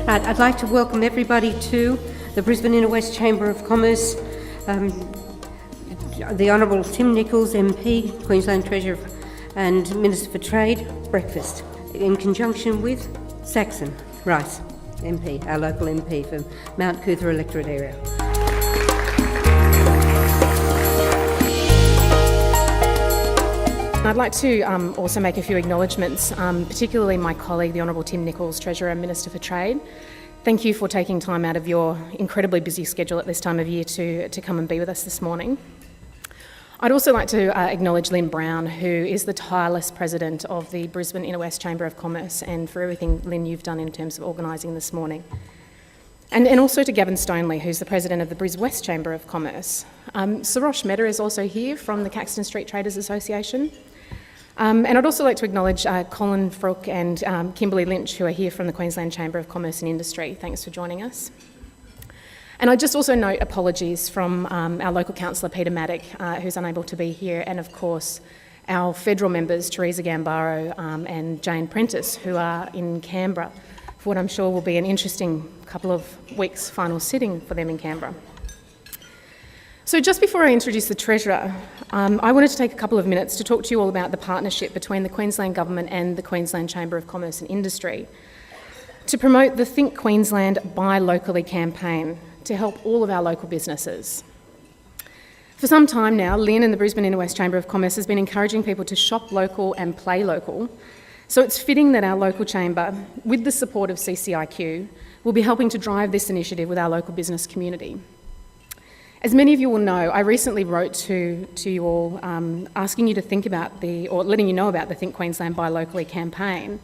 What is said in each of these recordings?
I'd like to welcome everybody to the Brisbane Inner West Chamber of Commerce, the Honourable Tim Nicholls, MP, Queensland Treasurer and Minister for Trade, breakfast, in conjunction with Saxon Rice, MP, our local MP for Mount Cootha electorate area. I'd like to also make a few acknowledgements, particularly my colleague, the Honourable Tim Nicholls, Treasurer and Minister for Trade. Thank you for taking time out of your incredibly busy schedule at this time of year to come and be with us this morning. I'd also like to acknowledge Lynn Brown, who is the tireless President of the Brisbane Inner West Chamber of Commerce, and for everything, Lynn, you've done in terms of organising this morning. And also to Gavin Stoneley, who's the President of the Bris West Chamber of Commerce. Sarosh Mehta is also here from the Caxton Street Traders Association. And I'd also like to acknowledge Colin Frook and Kimberly Lynch, who are here from the Queensland Chamber of Commerce and Industry. Thanks for joining us. And I'd just also note apologies from our local councillor, Peter Maddock, who's unable to be here, and of course our federal members, Teresa Gambaro and Jane Prentice, who are in Canberra for what I'm sure will be an interesting couple of weeks' final sitting for them in Canberra. So just before I introduce the Treasurer, I wanted to take a couple of minutes to talk to you all about the partnership between the Queensland Government and the Queensland Chamber of Commerce and Industry to promote the Think Queensland Buy Locally campaign to help all of our local businesses. For some time now, Lynn and the Brisbane Inner West Chamber of Commerce has been encouraging people to shop local and play local, so it's fitting that our local chamber, with the support of CCIQ, will be helping to drive this initiative with our local business community. As many of you will know, I recently wrote to you all asking you to think about or letting you know about the Think Queensland Buy Locally campaign,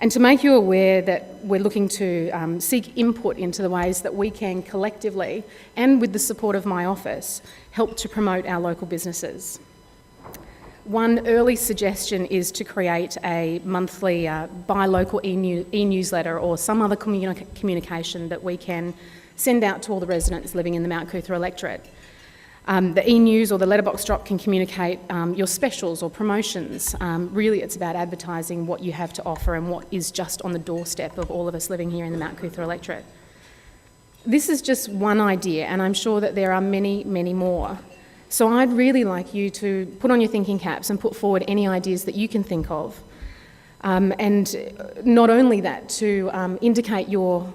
and to make you aware that we're looking to seek input into the ways that we can collectively, and with the support of my office, help to promote our local businesses. One early suggestion is to create a monthly Buy Local e-newsletter or some other communication that we can send out to all the residents living in the Mount Cootha electorate. The e-news or the letterbox drop can communicate your specials or promotions. Really, it's about advertising what you have to offer and what is just on the doorstep of all of us living here in the Mount Cootha electorate. This is just one idea, and I'm sure that there are many, many more. So I'd really like you to put on your thinking caps and put forward any ideas that you can think of. And not only that, to indicate your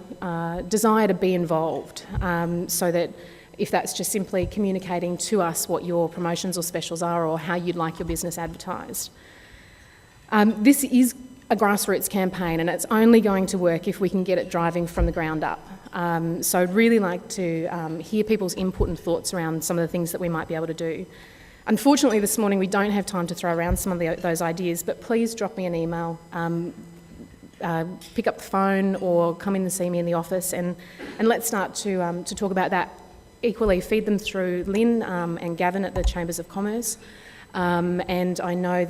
desire to be involved, so that if that's just simply communicating to us what your promotions or specials are or how you'd like your business advertised. This is a grassroots campaign, and it's only going to work if we can get it driving from the ground up. So I'd really like to hear people's input and thoughts around some of the things that we might be able to do. Unfortunately, this morning we don't have time to throw around some of those ideas, but please drop me an email, pick up the phone or come in and see me in the office, and let's start to talk about that. Equally, feed them through Lynn and Gavin at the Chambers of Commerce, and I know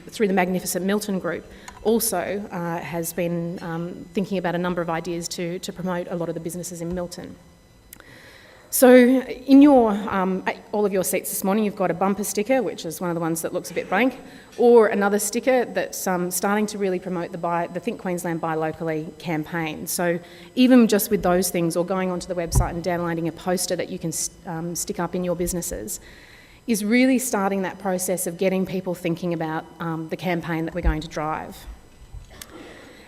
through the Magnificent Milton Group also has been thinking about a number of ideas to promote a lot of the businesses in Milton. So in all of your seats this morning, you've got a bumper sticker, which is one of the ones that looks a bit blank, or another sticker that's starting to really promote the Think Queensland Buy Locally campaign. So even just with those things, or going onto the website and downloading a poster that you can stick up in your businesses, is really starting that process of getting people thinking about the campaign that we're going to drive.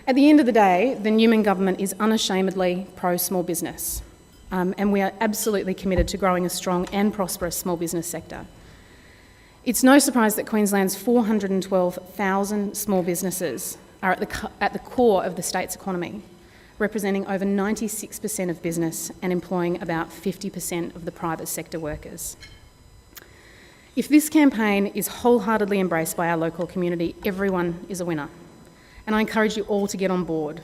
At the end of the day, the Newman government is unashamedly pro-small business. And we are absolutely committed to growing a strong and prosperous small business sector. It's no surprise that Queensland's 412,000 small businesses are at the core of the state's economy, representing over 96% of business and employing about 50% of the private sector workers. If this campaign is wholeheartedly embraced by our local community, everyone is a winner. And I encourage you all to get on board.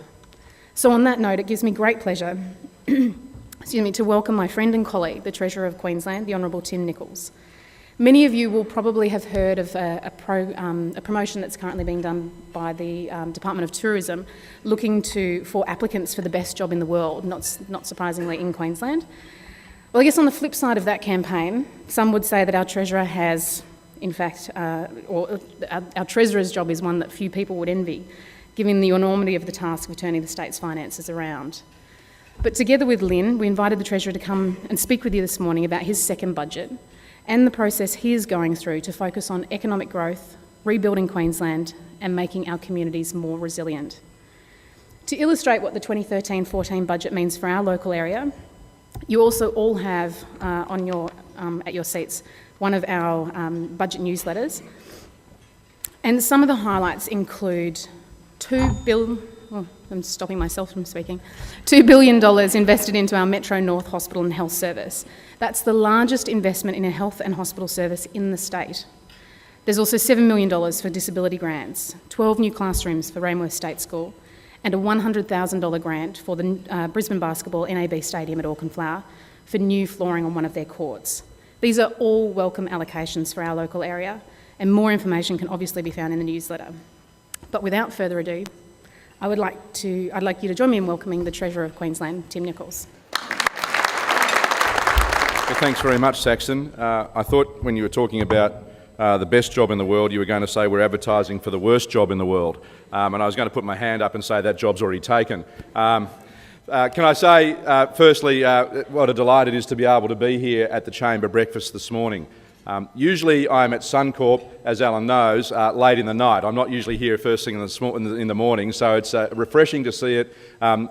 So on that note, it gives me great pleasure to welcome my friend and colleague, the Treasurer of Queensland, the Honourable Tim Nicholls. Many of you will probably have heard of a promotion that's currently being done by the Department of Tourism, looking for applicants for the best job in the world, not surprisingly in Queensland. Well, I guess on the flip side of that campaign, some would say that our Treasurer has, in fact, or our Treasurer's job is one that few people would envy, given the enormity of the task of turning the state's finances around. But together with Lynn, we invited the Treasurer to come and speak with you this morning about his second budget and the process he is going through to focus on economic growth, rebuilding Queensland and making our communities more resilient. To illustrate what the 2013-14 budget means for our local area, you also all have at your seats one of our budget newsletters. And some of the highlights include $2 billion invested into our Metro North Hospital and Health Service. That's the largest investment in a health and hospital service in the state. There's also $7 million for disability grants, 12 new classrooms for Rainworth State School, and a $100,000 grant for the Brisbane Basketball NAB Stadium at Auchenflower for new flooring on one of their courts. These are all welcome allocations for our local area, and more information can obviously be found in the newsletter. But without further ado, I'd like you to join me in welcoming the Treasurer of Queensland, Tim Nicholls. Well, thanks very much, Saxon. I thought when you were talking about the best job in the world, you were going to say we're advertising for the worst job in the world. And I was going to put my hand up and say that job's already taken. Can I say, firstly, what a delight it is to be able to be here at the Chamber breakfast this morning. Usually I'm at Suncorp, as Alan knows, late in the night. I'm not usually here first thing in the morning, so it's refreshing to see it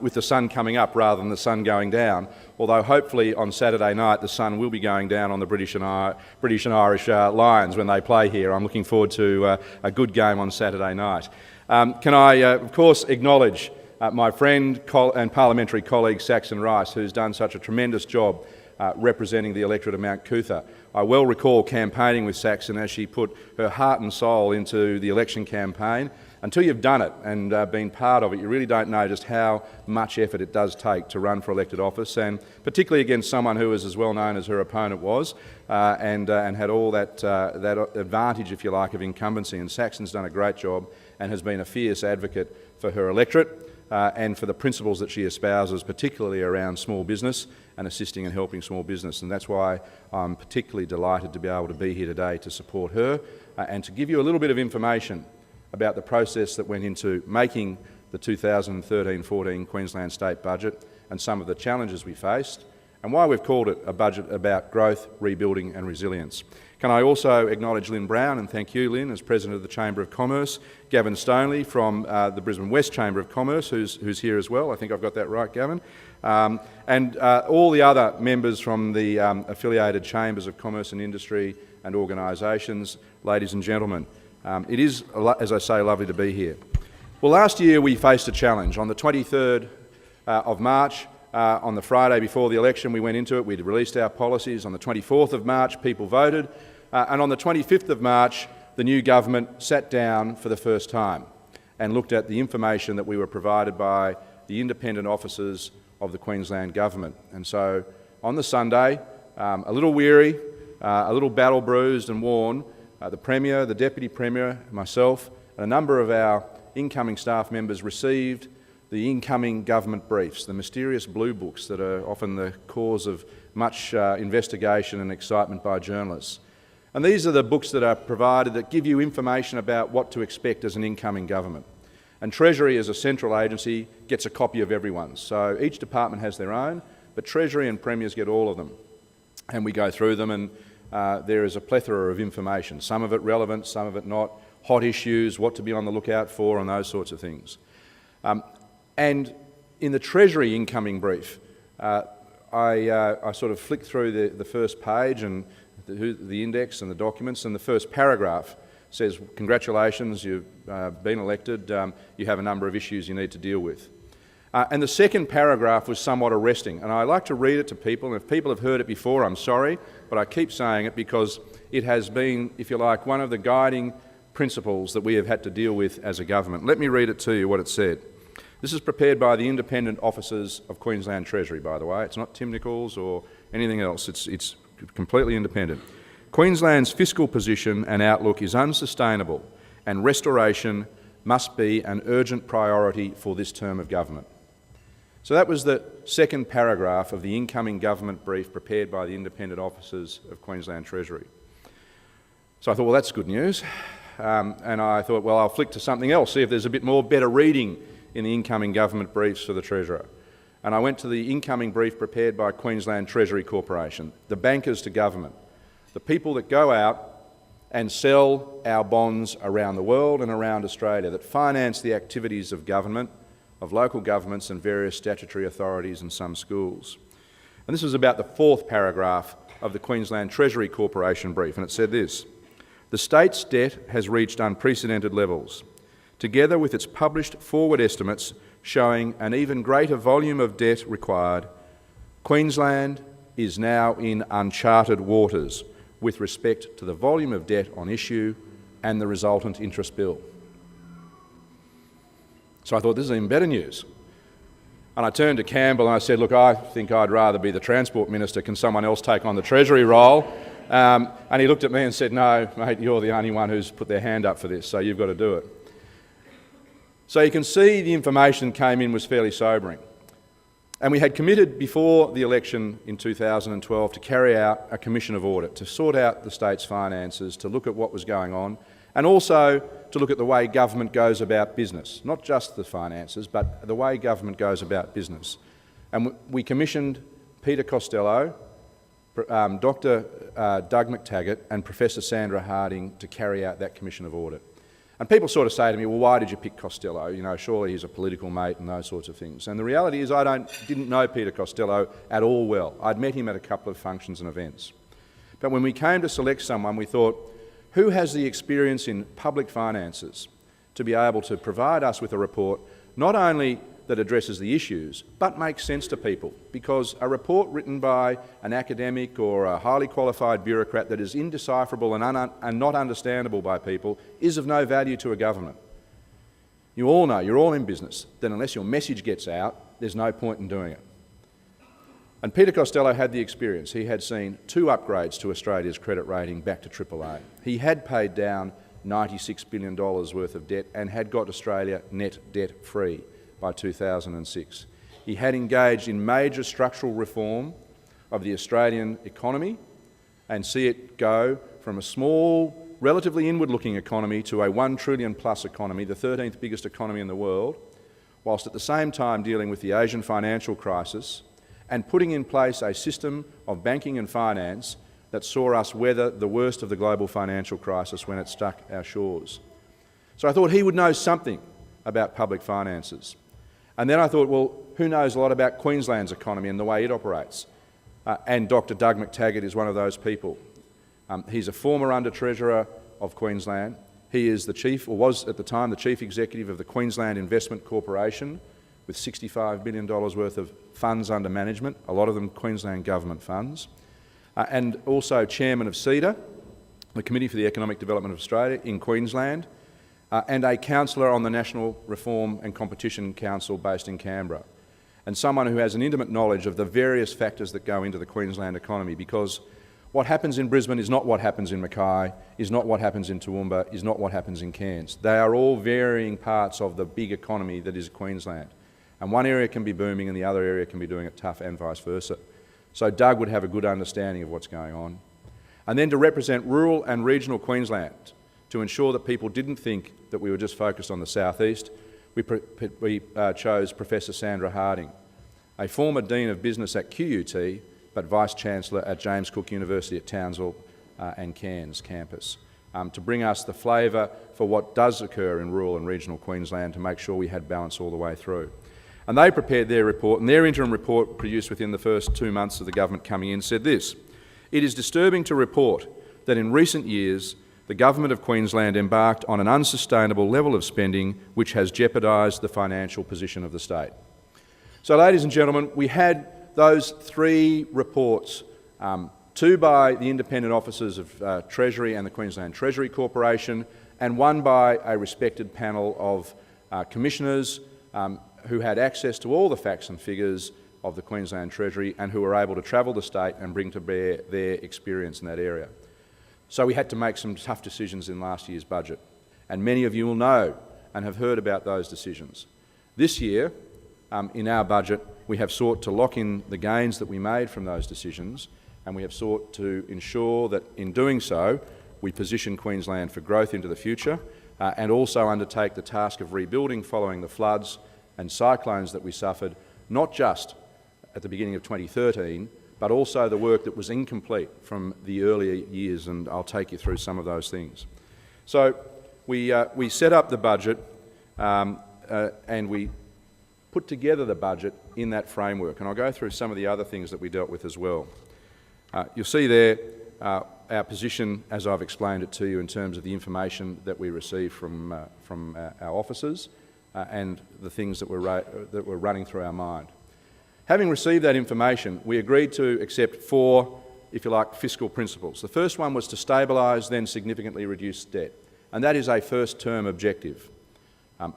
with the sun coming up rather than the sun going down. Although hopefully on Saturday night the sun will be going down on the British and Irish Lions when they play here. I'm looking forward to a good game on Saturday night. Can I, of course, acknowledge my friend and parliamentary colleague Saxon Rice, who's done such a tremendous job representing the electorate of Mount Cootha. I well recall campaigning with Saxon as she put her heart and soul into the election campaign. Until you've done it and been part of it, you really don't know just how much effort it does take to run for elected office, and particularly against someone who is as well known as her opponent was, and had all that advantage, if you like, of incumbency. And Saxon's done a great job and has been a fierce advocate for her electorate and for the principles that she espouses, particularly around small business and assisting and helping small business. And that's why I'm particularly delighted to be able to be here today to support her and to give you a little bit of information about the process that went into making the 2013-14 Queensland State Budget and some of the challenges we faced, and why we've called it a budget about growth, rebuilding and resilience. Can I also acknowledge Lynn Brown, and thank you, Lynn, as President of the Chamber of Commerce, Gavin Stoneley from the Brisbane West Chamber of Commerce, who's here as well. I think I've got that right, Gavin. And all the other members from the affiliated chambers of commerce and industry and organisations, ladies and gentlemen. It is, as I say, lovely to be here. Well, last year we faced a challenge. On the 23rd of March, on the Friday before the election, we went into it. We'd released our policies. On the 24th of March, people voted. And on the 25th of March, the new government sat down for the first time and looked at the information that we were provided by the independent officers of the Queensland Government. And so on the Sunday, a little weary, a little battle bruised and worn, the Premier, the Deputy Premier, myself and a number of our incoming staff members received the incoming government briefs, the mysterious blue books that are often the cause of much investigation and excitement by journalists. And these are the books that are provided that give you information about what to expect as an incoming government. And Treasury, as a central agency, gets a copy of everyone's. So each department has their own, but Treasury and Premiers get all of them. And we go through them, and there is a plethora of information, some of it relevant, some of it not, hot issues, what to be on the lookout for, and those sorts of things. And in the Treasury incoming brief, I sort of flicked through the first page and the index and the documents, and the first paragraph says, congratulations, you've been elected, you have a number of issues you need to deal with. And the second paragraph was somewhat arresting, and I like to read it to people, and if people have heard it before, I'm sorry, but I keep saying it because it has been, if you like, one of the guiding principles that we have had to deal with as a government. Let me read it to you, what it said. This is prepared by the independent officers of Queensland Treasury, by the way. It's not Tim Nicholls or anything else. It's completely independent. Queensland's fiscal position and outlook is unsustainable, and restoration must be an urgent priority for this term of government. So that was the second paragraph of the incoming government brief prepared by the independent officers of Queensland Treasury. So I thought, well, that's good news. and I thought, well, I'll flick to something else, see if there's a bit more better reading in the incoming government briefs for the Treasurer. And I went to the incoming brief prepared by Queensland Treasury Corporation, the bankers to government, the people that go out and sell our bonds around the world and around Australia, that finance the activities of government, of local governments and various statutory authorities and some schools. And this was about the 4th paragraph of the Queensland Treasury Corporation brief, and it said this: "The state's debt has reached unprecedented levels. Together with its published forward estimates showing an even greater volume of debt required, Queensland is now in uncharted waters with respect to the volume of debt on issue and the resultant interest bill." So I thought, this is even better news. And I turned to Campbell and I said, look, I think I'd rather be the Transport Minister. Can someone else take on the Treasury role? And he looked at me and said, no, mate, you're the only one who's put their hand up for this, so you've got to do it. So you can see the information came in was fairly sobering. And we had committed before the election in 2012 to carry out a commission of audit, to sort out the state's finances, to look at what was going on, and also to look at the way government goes about business, not just the finances, but the way government goes about business. And we commissioned Peter Costello, Dr. Doug McTaggart and Professor Sandra Harding to carry out that commission of audit. And people sort of say to me, well, why did you pick Costello? You know, surely he's a political mate and those sorts of things. And the reality is I didn't know Peter Costello at all well. I'd met him at a couple of functions and events. But when we came to select someone, we thought, who has the experience in public finances to be able to provide us with a report not only that addresses the issues, but makes sense to people? Because a report written by an academic or a highly qualified bureaucrat that is indecipherable and not understandable by people is of no value to a government. You all know, you're all in business, that unless your message gets out, there's no point in doing it. And Peter Costello had the experience. He had seen 2 upgrades to Australia's credit rating back to AAA. He had paid down $96 billion worth of debt and had got Australia net debt-free by 2006. He had engaged in major structural reform of the Australian economy and see it go from a small, relatively inward-looking economy to a $1 trillion plus economy, the 13th biggest economy in the world, whilst at the same time dealing with the Asian financial crisis and putting in place a system of banking and finance that saw us weather the worst of the global financial crisis when it struck our shores. So I thought he would know something about public finances. And then I thought, well, who knows a lot about Queensland's economy and the way it operates? And Dr. Doug McTaggart is one of those people. He's a former Under-Treasurer of Queensland. He is the chief, or was at the time, the chief executive of the Queensland Investment Corporation, with $65 billion worth of funds under management, a lot of them Queensland government funds, and also chairman of CEDA, the Committee for the Economic Development of Australia in Queensland, and a councillor on the National Reform and Competition Council based in Canberra, and someone who has an intimate knowledge of the various factors that go into the Queensland economy, because what happens in Brisbane is not what happens in Mackay, is not what happens in Toowoomba, is not what happens in Cairns. They are all varying parts of the big economy that is Queensland. And one area can be booming and the other area can be doing it tough, and vice versa. So Doug would have a good understanding of what's going on. And then to represent rural and regional Queensland, to ensure that people didn't think that we were just focused on the southeast, we chose Professor Sandra Harding, a former Dean of Business at QUT, but Vice-Chancellor at James Cook University at Townsville and Cairns campus, to bring us the flavour for what does occur in rural and regional Queensland, to make sure we had balance all the way through. And they prepared their report, and their interim report, produced within the first 2 months of the government coming in, said this: "It is disturbing to report that in recent years the Government of Queensland embarked on an unsustainable level of spending which has jeopardised the financial position of the state." So, ladies and gentlemen, we had those 3 reports, 2 by the independent officers of Treasury and the Queensland Treasury Corporation, and 1 by a respected panel of commissioners who had access to all the facts and figures of the Queensland Treasury and who were able to travel the state and bring to bear their experience in that area. So we had to make some tough decisions in last year's budget, and many of you will know and have heard about those decisions. This year, in our budget, we have sought to lock in the gains that we made from those decisions, and we have sought to ensure that in doing so, we position Queensland for growth into the future and also undertake the task of rebuilding following the floods and cyclones that we suffered, not just at the beginning of 2013, but also the work that was incomplete from the earlier years, and I'll take you through some of those things. So we set up the budget and we put together the budget in that framework, and I'll go through some of the other things that we dealt with as well. You'll see there our position, as I've explained it to you, in terms of the information that we receive from our officers and the things that were running through our mind. Having received that information, we agreed to accept 4, if you like, fiscal principles. The first one was to stabilise, then significantly reduce debt, and that is a first-term objective.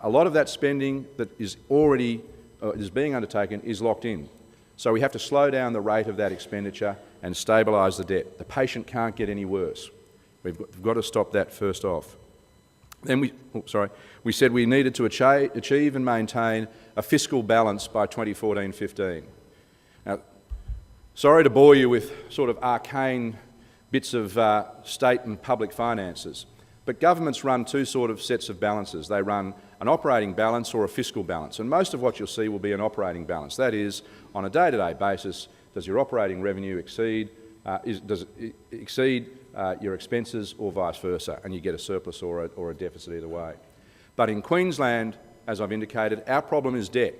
A lot of that spending that is already is being undertaken is locked in, so we have to slow down the rate of that expenditure and stabilise the debt. The patient can't get any worse. We've got to stop that first off. Then we said we needed to achieve and maintain a fiscal balance by 2014-15. Now, sorry to bore you with sort of arcane bits of state and public finances, but governments run 2 sort of sets of balances. They run an operating balance or a fiscal balance, and most of what you'll see will be an operating balance. That is, on a day-to-day basis, does your operating revenue exceed your expenses or vice versa, and you get a surplus or a deficit either way. But in Queensland, as I've indicated, our problem is debt.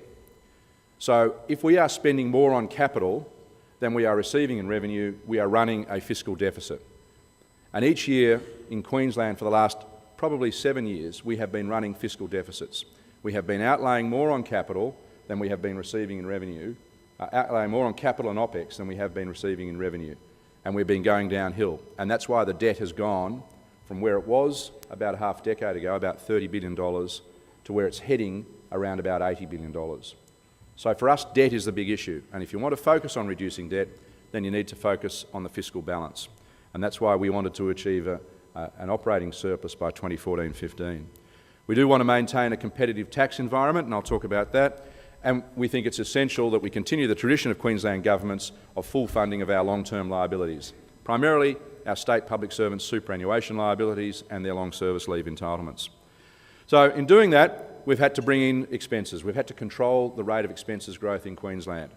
So if we are spending more on capital than we are receiving in revenue, we are running a fiscal deficit. And each year in Queensland for the last probably 7 years, we have been running fiscal deficits. We have been outlaying more on capital than we have been receiving in revenue, outlaying more on capital and OPEX than we have been receiving in revenue. And we've been going downhill. And that's why the debt has gone from where it was about a half decade ago, about $30 billion, to where it's heading around about $80 billion. So for us, debt is the big issue. And if you want to focus on reducing debt, then you need to focus on the fiscal balance. And that's why we wanted to achieve an operating surplus by 2014-15. We do want to maintain a competitive tax environment, and I'll talk about that. And we think it's essential that we continue the tradition of Queensland governments of full funding of our long-term liabilities, primarily our state public servants' superannuation liabilities and their long service leave entitlements. So in doing that, we've had to bring in expenses. We've had to control the rate of expenses growth in Queensland.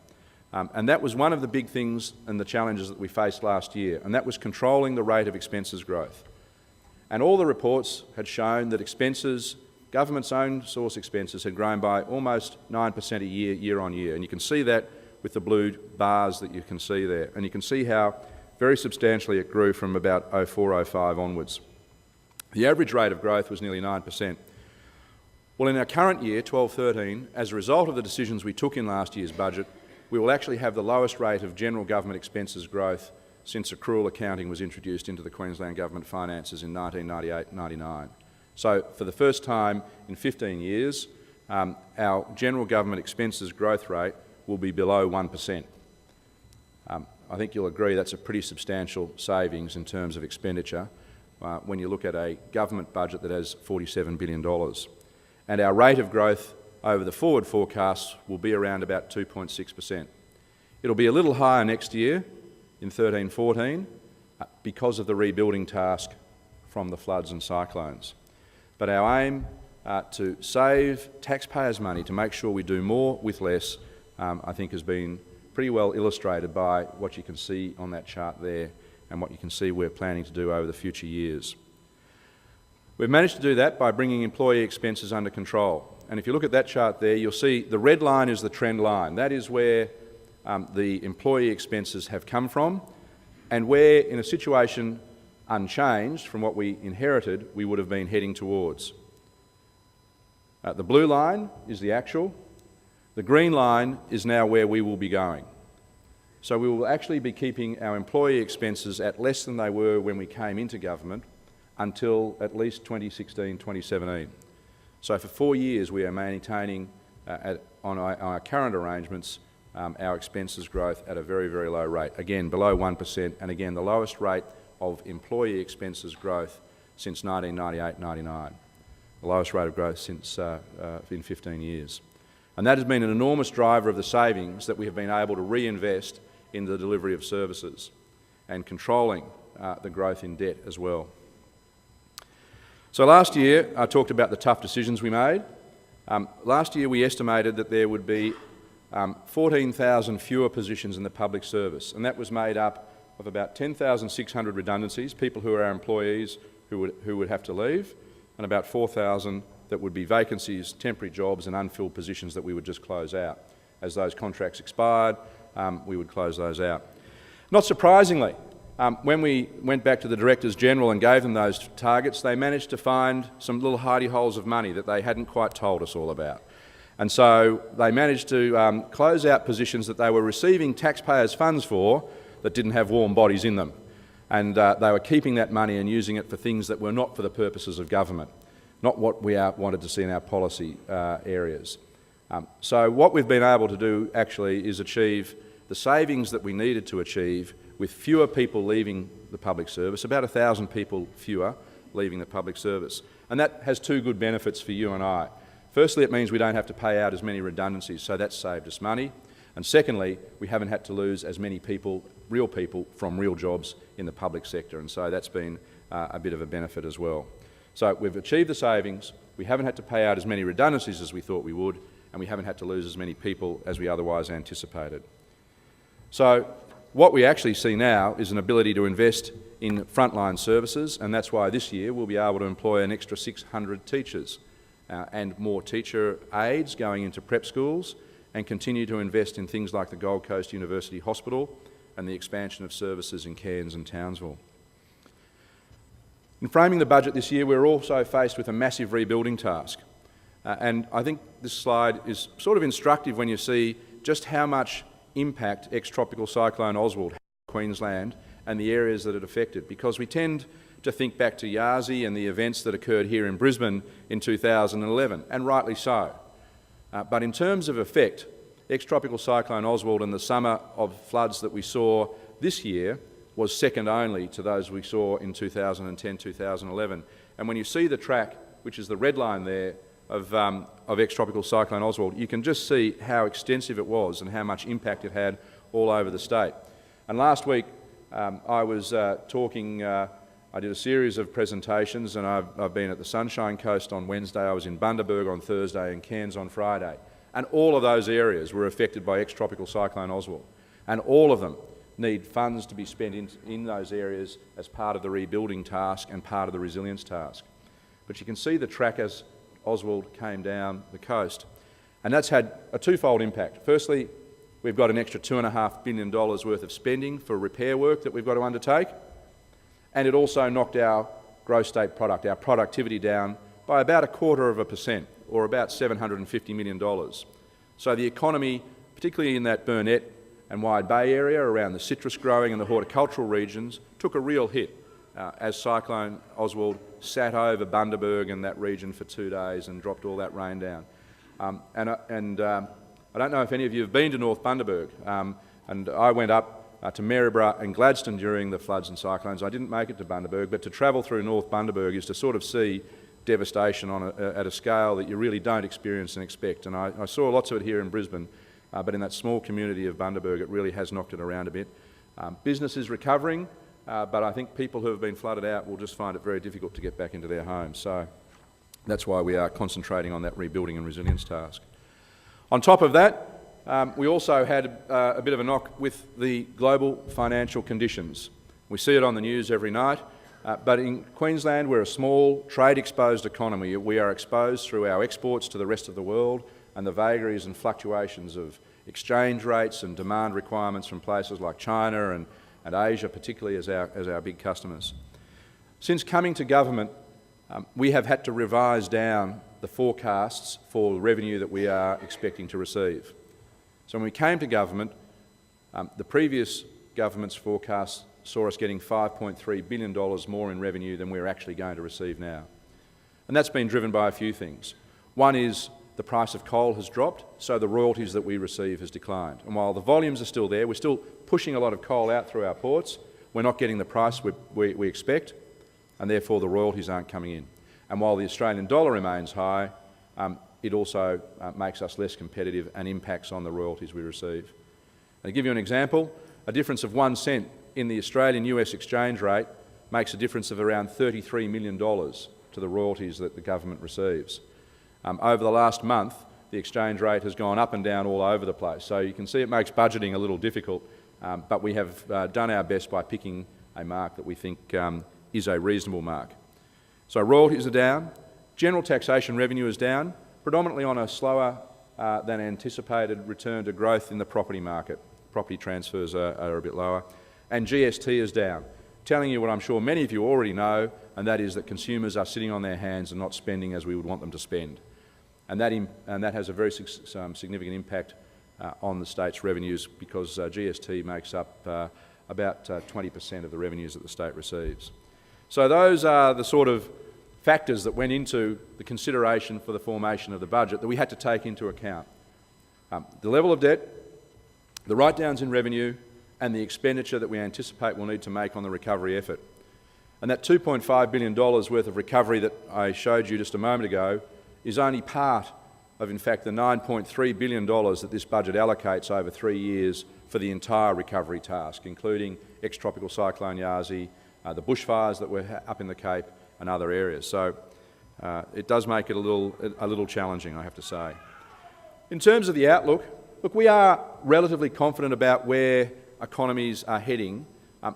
And that was one of the big things and the challenges that we faced last year, and that was controlling the rate of expenses growth. And all the reports had shown that expenses, government's own source expenses, had grown by almost 9% a year, year on year. And you can see that with the blue bars that you can see there. And you can see how very substantially it grew from about 04-05 onwards. The average rate of growth was nearly 9%. Well, in our current year, 12-13, as a result of the decisions we took in last year's budget, we will actually have the lowest rate of general government expenses growth since accrual accounting was introduced into the Queensland government finances in 1998-99. So for the first time in 15 years, our general government expenses growth rate will be below 1%. I think you'll agree that's a pretty substantial savings in terms of expenditure when you look at a government budget that has $47 billion. And our rate of growth over the forward forecasts will be around about 2.6%. It'll be a little higher next year in 13-14 because of the rebuilding task from the floods and cyclones. But our aim to save taxpayers' money, to make sure we do more with less, I think has been pretty well illustrated by what you can see on that chart there and what you can see we're planning to do over the future years. We've managed to do that by bringing employee expenses under control. And if you look at that chart there, you'll see the red line is the trend line. That is where the employee expenses have come from, and where, in a situation unchanged from what we inherited, we would have been heading towards. The blue line is the actual. The green line is now where we will be going. So we will actually be keeping our employee expenses at less than they were when we came into government until at least 2016, 2017. So for 4 years we are maintaining, on our current arrangements, our expenses growth at a very, very low rate. Again, below 1%, and again, the lowest rate of employee expenses growth since 1998-99. The lowest rate of growth since in 15 years. And that has been an enormous driver of the savings that we have been able to reinvest in the delivery of services and controlling the growth in debt as well. So last year, I talked about the tough decisions we made. Last year, we estimated that there would be 14,000 fewer positions in the public service, and that was made up of about 10,600 redundancies, people who are our employees who would have to leave, and about 4,000 that would be vacancies, temporary jobs and unfilled positions that we would just close out. As those contracts expired, we would close those out. Not surprisingly, when we went back to the Directors General and gave them those targets, they managed to find some little hidey holes of money that they hadn't quite told us all about. And so they managed to close out positions that they were receiving taxpayers' funds for that didn't have warm bodies in them. And they were keeping that money and using it for things that were not for the purposes of government, not what we wanted to see in our policy areas. So what we've been able to do actually is achieve the savings that we needed to achieve with fewer people leaving the public service, about 1,000 people fewer leaving the public service. And that has two good benefits for you and I. Firstly, it means we don't have to pay out as many redundancies, so that's saved us money. And secondly, we haven't had to lose as many people, real people, from real jobs in the public sector, and so that's been a bit of a benefit as well. So we've achieved the savings, we haven't had to pay out as many redundancies as we thought we would, and we haven't had to lose as many people as we otherwise anticipated. So what we actually see now is an ability to invest in frontline services, and that's why this year we'll be able to employ an extra 600 teachers and more teacher aides going into prep schools, and continue to invest in things like the Gold Coast University Hospital and the expansion of services in Cairns and Townsville. In framing the budget this year, we're also faced with a massive rebuilding task. And I think this slide is sort of instructive when you see just how much impact ex-tropical cyclone Oswald had on Queensland and the areas that it affected, because we tend to think back to Yazzie and the events that occurred here in Brisbane in 2011, and rightly so. But in terms of effect, ex-tropical cyclone Oswald and the summer of floods that we saw this year was second only to those we saw in 2010-2011. And when you see the track, which is the red line there, of ex-tropical cyclone Oswald, you can just see how extensive it was and how much impact it had all over the state. And last week I was talking, I did a series of presentations, and I've been at the Sunshine Coast on Wednesday, I was in Bundaberg on Thursday and Cairns on Friday. And all of those areas were affected by ex-tropical cyclone Oswald. And all of them need funds to be spent in those areas as part of the rebuilding task and part of the resilience task. But you can see the track as Oswald came down the coast. And that's had a twofold impact. Firstly, we've got an extra $2.5 billion worth of spending for repair work that we've got to undertake. And it also knocked our gross state product, our productivity, down by about 0.25%, or about $750 million. So the economy, particularly in that Burnett and Wide Bay area around the citrus growing and the horticultural regions, took a real hit as Cyclone Oswald sat over Bundaberg and that region for 2 days and dropped all that rain down. I don't know if any of you have been to North Bundaberg, and I went up to Maryborough and Gladstone during the floods and cyclones. I didn't make it to Bundaberg, but to travel through North Bundaberg is to sort of see devastation at a scale that you really don't experience and expect. And I saw lots of it here in Brisbane, but in that small community of Bundaberg it really has knocked it around a bit. Business is recovering, but I think people who have been flooded out will just find it very difficult to get back into their homes. So that's why we are concentrating on that rebuilding and resilience task. On top of that, we also had a bit of a knock with the global financial conditions. We see it on the news every night, but in Queensland we're a small trade-exposed economy. We are exposed through our exports to the rest of the world and the vagaries and fluctuations of exchange rates and demand requirements from places like China and Asia, particularly as our big customers. Since coming to government, we have had to revise down the forecasts for revenue that we are expecting to receive. So when we came to government, the previous government's forecasts saw us getting $5.3 billion more in revenue than we're actually going to receive now. And that's been driven by a few things. One is the price of coal has dropped, so the royalties that we receive has declined. And while the volumes are still there, we're still pushing a lot of coal out through our ports, we're not getting the price we expect, and therefore the royalties aren't coming in. And while the Australian dollar remains high, it also makes us less competitive and impacts on the royalties we receive. And to give you an example, a difference of 1 cent in the Australian-US exchange rate makes a difference of around $33 million to the royalties that the government receives. Over the last month, the exchange rate has gone up and down all over the place. So you can see it makes budgeting a little difficult, but we have done our best by picking a mark that we think is a reasonable mark. So royalties are down, general taxation revenue is down, predominantly on a slower than anticipated return to growth in the property market. Property transfers are a bit lower, and GST is down, telling you what I'm sure many of you already know, and that is that consumers are sitting on their hands and not spending as we would want them to spend. And that has a very significant impact on the state's revenues, because GST makes up about 20% of the revenues that the state receives. So those are the sort of factors that went into the consideration for the formation of the budget that we had to take into account. The level of debt, the write-downs in revenue, and the expenditure that we anticipate we'll need to make on the recovery effort. And that $2.5 billion worth of recovery that I showed you just a moment ago is only part of, in fact, the $9.3 billion that this budget allocates over 3 years for the entire recovery task, including ex-tropical cyclone Yasi, the bushfires that were up in the Cape and other areas. So it does make it a little challenging, I have to say. In terms of the outlook, look, we are relatively confident about where economies are heading.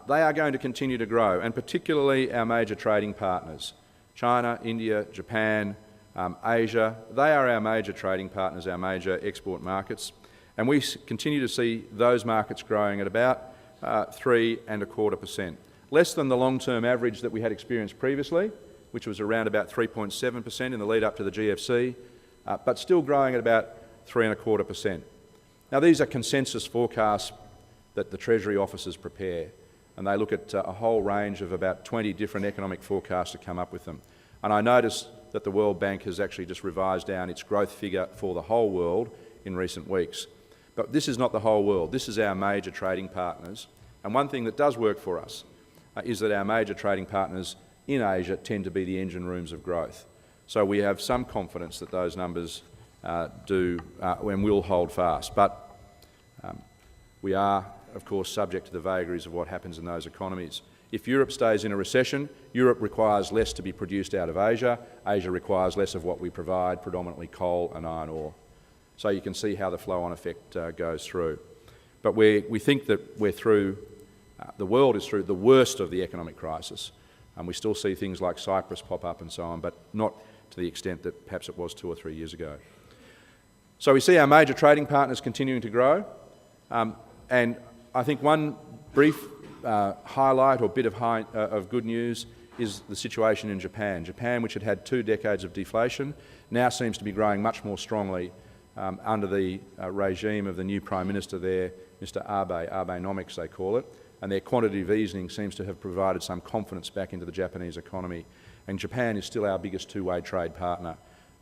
They are going to continue to grow, and particularly our major trading partners, China, India, Japan, Asia. They are our major trading partners, our major export markets, and we continue to see those markets growing at about 3.25%, less than the long-term average that we had experienced previously, which was around about 3.7% in the lead up to the GFC, but still growing at about 3.25%. Now, these are consensus forecasts that the Treasury officers prepare, and they look at a whole range of about 20 different economic forecasts to come up with them. And I noticed that the World Bank has actually just revised down its growth figure for the whole world in recent weeks. But this is not the whole world. This is our major trading partners. And one thing that does work for us is that our major trading partners in Asia tend to be the engine rooms of growth. So we have some confidence that those numbers do and will hold fast. But we are, of course, subject to the vagaries of what happens in those economies. If Europe stays in a recession, Europe requires less to be produced out of Asia. Asia requires less of what we provide, predominantly coal and iron ore. So you can see how the flow-on effect goes through. But we think that we're through, the world is through the worst of the economic crisis. And we still see things like Cyprus pop up and so on, but not to the extent that perhaps it was 2 or 3 years ago. So we see our major trading partners continuing to grow. And I think one brief highlight or bit of good news is the situation in Japan. Japan, which had had 2 decades of deflation, now seems to be growing much more strongly under the regime of the new Prime Minister there, Mr. Abe, Abenomics they call it, and their quantitative easing seems to have provided some confidence back into the Japanese economy. And Japan is still our biggest two-way trade partner.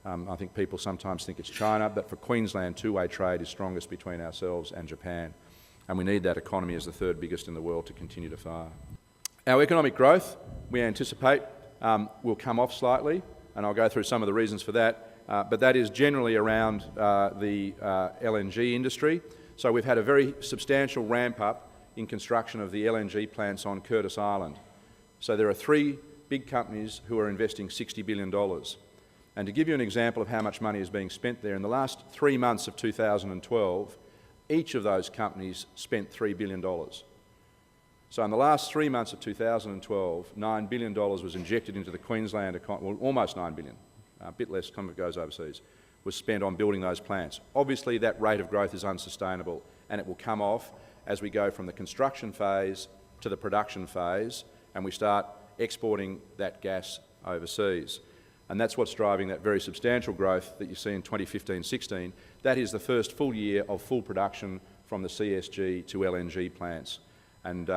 I think people sometimes think it's China, but for Queensland, two-way trade is strongest between ourselves and Japan. And we need that economy as the 3rd biggest in the world to continue to fire. Our economic growth, we anticipate, will come off slightly, and I'll go through some of the reasons for that, but that is generally around the LNG industry. So we've had a very substantial ramp up in construction of the LNG plants on Curtis Island. So there are 3 big companies who are investing $60 billion. And to give you an example of how much money is being spent there, in the last 3 months of 2012, each of those companies spent $3 billion. So in the last 3 months of 2012, $9 billion was injected into the Queensland economy, well, almost $9 billion, a bit less, some of it goes overseas, was spent on building those plants. Obviously, that rate of growth is unsustainable, and it will come off as we go from the construction phase to the production phase, and we start exporting that gas overseas. And that's what's driving that very substantial growth that you see in 2015-16. That is the first full year of full production from the CSG to LNG plants. And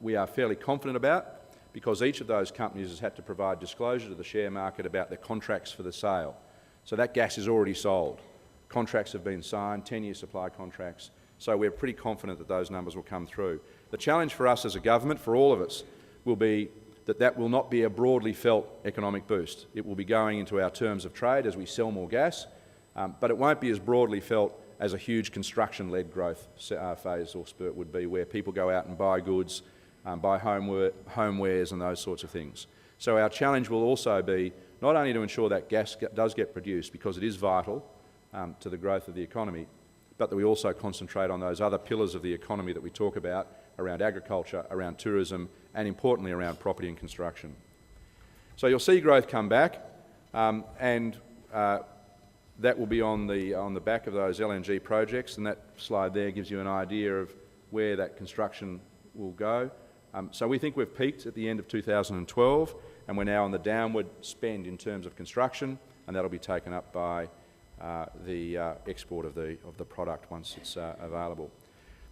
we are fairly confident about, because each of those companies has had to provide disclosure to the share market about their contracts for the sale. So that gas is already sold. Contracts have been signed, 10-year supply contracts. So we're pretty confident that those numbers will come through. The challenge for us as a government, for all of us, will be that that will not be a broadly felt economic boost. It will be going into our terms of trade as we sell more gas, but it won't be as broadly felt as a huge construction-led growth phase or spurt would be, where people go out and buy goods, buy homewares and those sorts of things. So our challenge will also be not only to ensure that gas does get produced, because it is vital to the growth of the economy, but that we also concentrate on those other pillars of the economy that we talk about around agriculture, around tourism, and importantly around property and construction. So you'll see growth come back, and that will be on the back of those LNG projects, and that slide there gives you an idea of where that construction will go. So we think we've peaked at the end of 2012, and we're now on the downward spend in terms of construction, and that'll be taken up by the export of the product once it's available.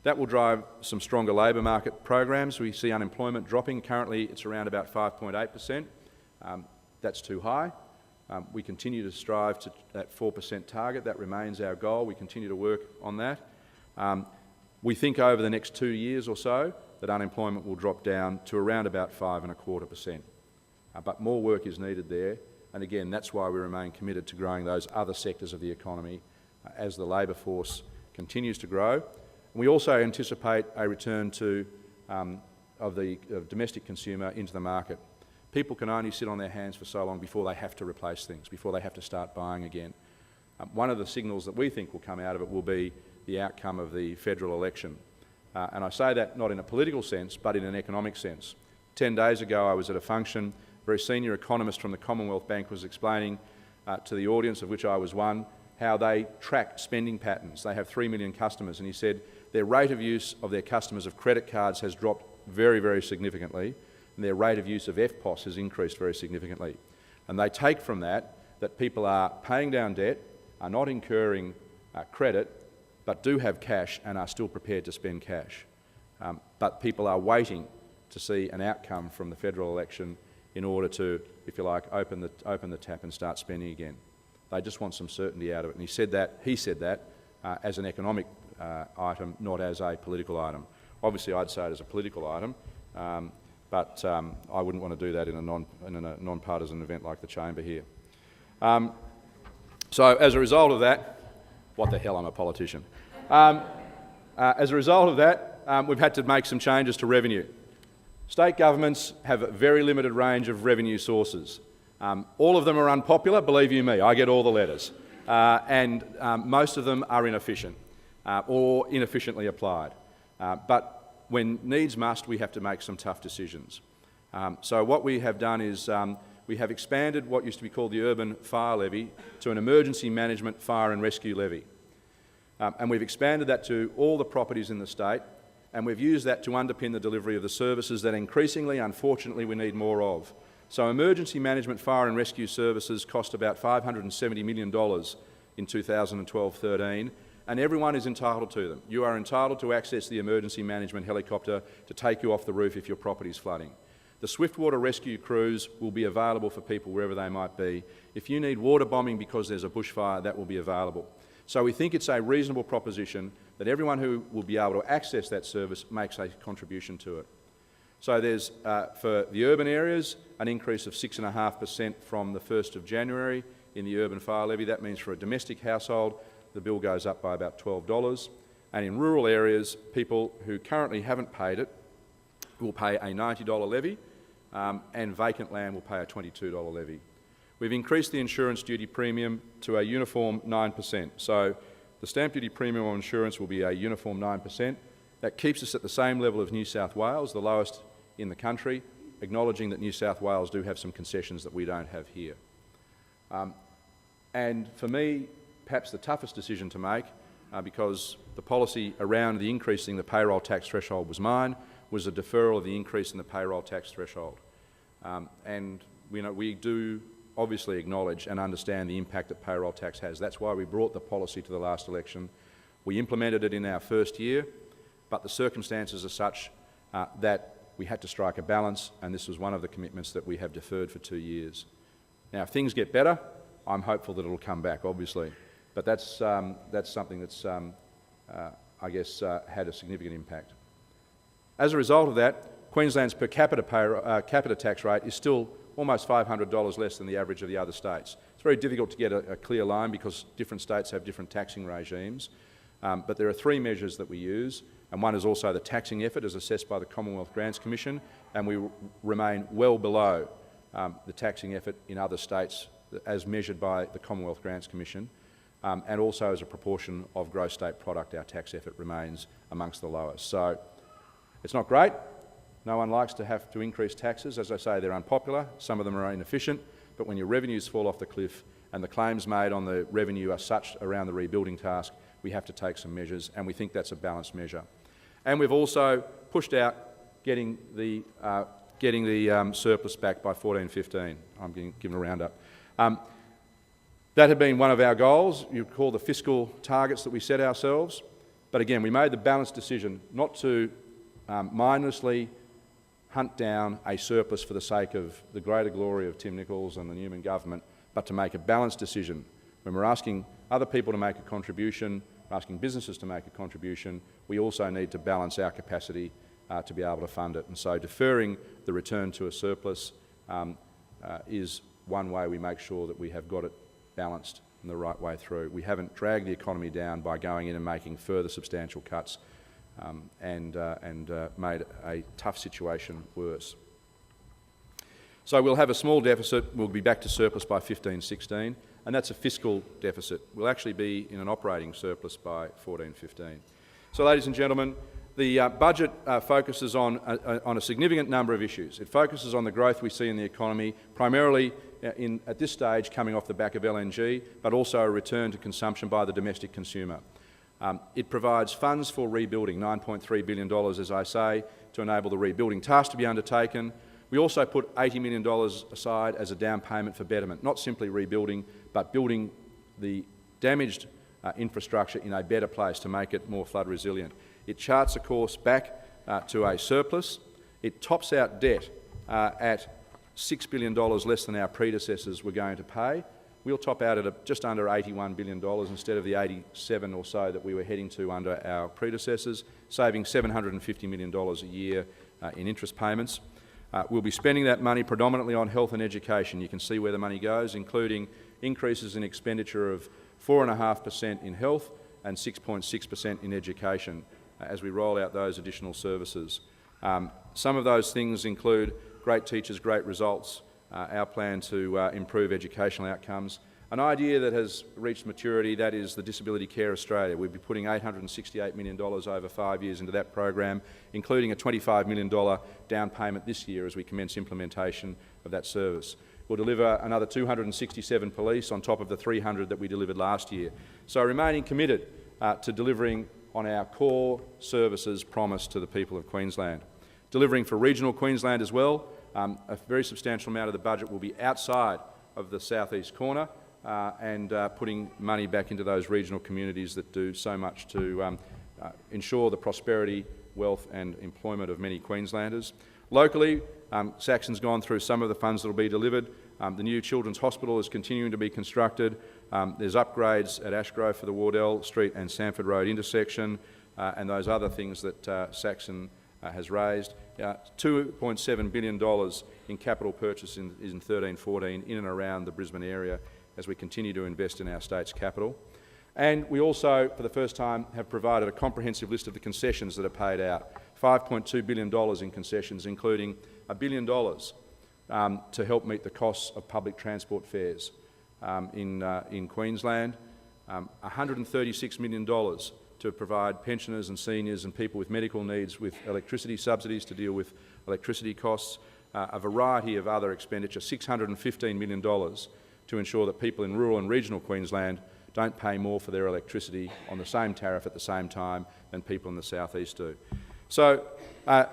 That will drive some stronger labour market programs. We see unemployment dropping. Currently it's around about 5.8%. That's too high. We continue to strive to that 4% target. That remains our goal. We continue to work on that. We think over the next 2 years or so that unemployment will drop down to around about 5.25%. But more work is needed there, and again, that's why we remain committed to growing those other sectors of the economy as the labour force continues to grow. And we also anticipate a return of the domestic consumer into the market. People can only sit on their hands for so long before they have to replace things, before they have to start buying again. One of the signals that we think will come out of it will be the outcome of the federal election. And I say that not in a political sense, but in an economic sense. 10 days ago I was at a function. A very senior economist from the Commonwealth Bank was explaining to the audience, of which I was one, how they track spending patterns. They have 3 million customers, and he said their rate of use of their customers of credit cards has dropped very, very significantly, and their rate of use of FPOS has increased very significantly. And they take from that that people are paying down debt, are not incurring credit, but do have cash and are still prepared to spend cash. But people are waiting to see an outcome from the federal election in order to, if you like, open the tap and start spending again. They just want some certainty out of it. And he said that as an economic item, not as a political item. Obviously, I'd say it as a political item, but I wouldn't want to do that in a non-partisan event like the chamber here. So as a result of that, what the hell, I'm a politician. As a result of that, we've had to make some changes to revenue. State governments have a very limited range of revenue sources. All of them are unpopular, believe you me, I get all the letters. And most of them are inefficient or inefficiently applied. But when needs must, we have to make some tough decisions. So what we have done is we have expanded what used to be called the urban fire levy to an emergency management fire and rescue levy. And we've expanded that to all the properties in the state, and we've used that to underpin the delivery of the services that increasingly, unfortunately, we need more of. So emergency management fire and rescue services cost about $570 million in 2012-13, and everyone is entitled to them. You are entitled to access the emergency management helicopter to take you off the roof if your property is flooding. The swiftwater rescue crews will be available for people wherever they might be. If you need water bombing because there's a bushfire, that will be available. So we think it's a reasonable proposition that everyone who will be able to access that service makes a contribution to it. So there's, for the urban areas, an increase of 6.5% from the 1st of January in the urban fire levy. That means for a domestic household, the bill goes up by about $12. And in rural areas, people who currently haven't paid it will pay a $90 levy, and vacant land will pay a $22 levy. We've increased the insurance duty premium to a uniform 9%. So the stamp duty premium on insurance will be a uniform 9%. That keeps us at the same level of New South Wales, the lowest in the country, acknowledging that New South Wales do have some concessions that we don't have here. And for me, perhaps the toughest decision to make, because the policy around the increasing the payroll tax threshold was mine, was a deferral of the increase in the payroll tax threshold. And we do obviously acknowledge and understand the impact that payroll tax has. That's why we brought the policy to the last election. We implemented it in our first year, but the circumstances are such that we had to strike a balance, and this was one of the commitments that we have deferred for 2 years. Now, if things get better, I'm hopeful that it'll come back, obviously, but that's something that's, I guess, had a significant impact. As a result of that, Queensland's per capita tax rate is still almost $500 less than the average of the other states. It's very difficult to get a clear line because different states have different taxing regimes, but there are 3 measures that we use, and one is also the taxing effort as assessed by the Commonwealth Grants Commission, and we remain well below the taxing effort in other states as measured by the Commonwealth Grants Commission, and also as a proportion of gross state product, our tax effort remains amongst the lowest. So it's not great. No one likes to have to increase taxes. As I say, they're unpopular. Some of them are inefficient. But when your revenues fall off the cliff and the claims made on the revenue are such around the rebuilding task, we have to take some measures, and we think that's a balanced measure. And we've also pushed out getting the surplus back by 14-15. I'm giving a roundup. That had been one of our goals. You recall the fiscal targets that we set ourselves. But again, we made the balanced decision not to mindlessly hunt down a surplus for the sake of the greater glory of Tim Nicholls and the Newman government, but to make a balanced decision. When we're asking other people to make a contribution, asking businesses to make a contribution, we also need to balance our capacity to be able to fund it. And so deferring the return to a surplus is one way we make sure that we have got it balanced in the right way through. We haven't dragged the economy down by going in and making further substantial cuts and made a tough situation worse. So we'll have a small deficit. We'll be back to surplus by 15-16, and that's a fiscal deficit. We'll actually be in an operating surplus by 14-15. So, ladies and gentlemen, the budget focuses on a significant number of issues. It focuses on the growth we see in the economy, primarily at this stage coming off the back of LNG, but also a return to consumption by the domestic consumer. It provides funds for rebuilding, $9.3 billion, as I say, to enable the rebuilding task to be undertaken. We also put $80 million aside as a down payment for betterment, not simply rebuilding, but building the damaged infrastructure in a better place to make it more flood resilient. It charts a course back to a surplus. It tops out debt at $6 billion less than our predecessors were going to pay. We'll top out at just under $81 billion instead of the 87 or so that we were heading to under our predecessors, saving $750 million a year in interest payments. We'll be spending that money predominantly on health and education. You can see where the money goes, including increases in expenditure of 4.5% in health and 6.6% in education as we roll out those additional services. Some of those things include great teachers, great results, our plan to improve educational outcomes. An idea that has reached maturity, that is the Disability Care Australia. We'll be putting $868 million over 5 years into that program, including a $25 million down payment this year as we commence implementation of that service. We'll deliver another 267 police on top of the 300 that we delivered last year. So remaining committed to delivering on our core services promised to the people of Queensland. Delivering for regional Queensland as well. A very substantial amount of the budget will be outside of the southeast corner and putting money back into those regional communities that do so much to ensure the prosperity, wealth and employment of many Queenslanders. Locally, Saxon's gone through some of the funds that will be delivered. The new Children's Hospital is continuing to be constructed. There's upgrades at Ashgrove for the Wardell Street and Sanford Road intersection and those other things that Saxon has raised. $2.7 billion in capital purchase in 13-14 in and around the Brisbane area as we continue to invest in our state's capital. And we also, for the first time, have provided a comprehensive list of the concessions that are paid out. $5.2 billion in concessions, including $1 billion to help meet the costs of public transport fares in Queensland, $136 million to provide pensioners and seniors and people with medical needs with electricity subsidies to deal with electricity costs, a variety of other expenditure, $615 million to ensure that people in rural and regional Queensland don't pay more for their electricity on the same tariff at the same time than people in the southeast do. So,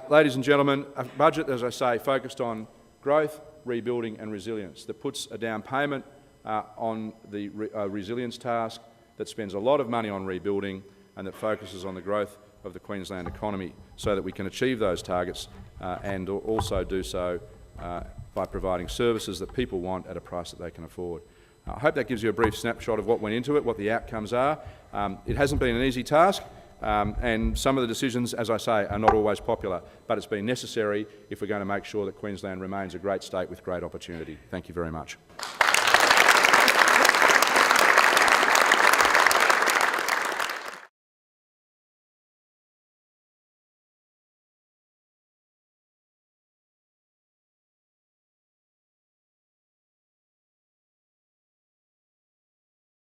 ladies and gentlemen, a budget, as I say, focused on growth, rebuilding and resilience that puts a down payment on the resilience task, that spends a lot of money on rebuilding and that focuses on the growth of the Queensland economy so that we can achieve those targets and also do so by providing services that people want at a price that they can afford. I hope that gives you a brief snapshot of what went into it, what the outcomes are. It hasn't been an easy task and some of the decisions, as I say, are not always popular, but it's been necessary if we're going to make sure that Queensland remains a great state with great opportunity. Thank you very much.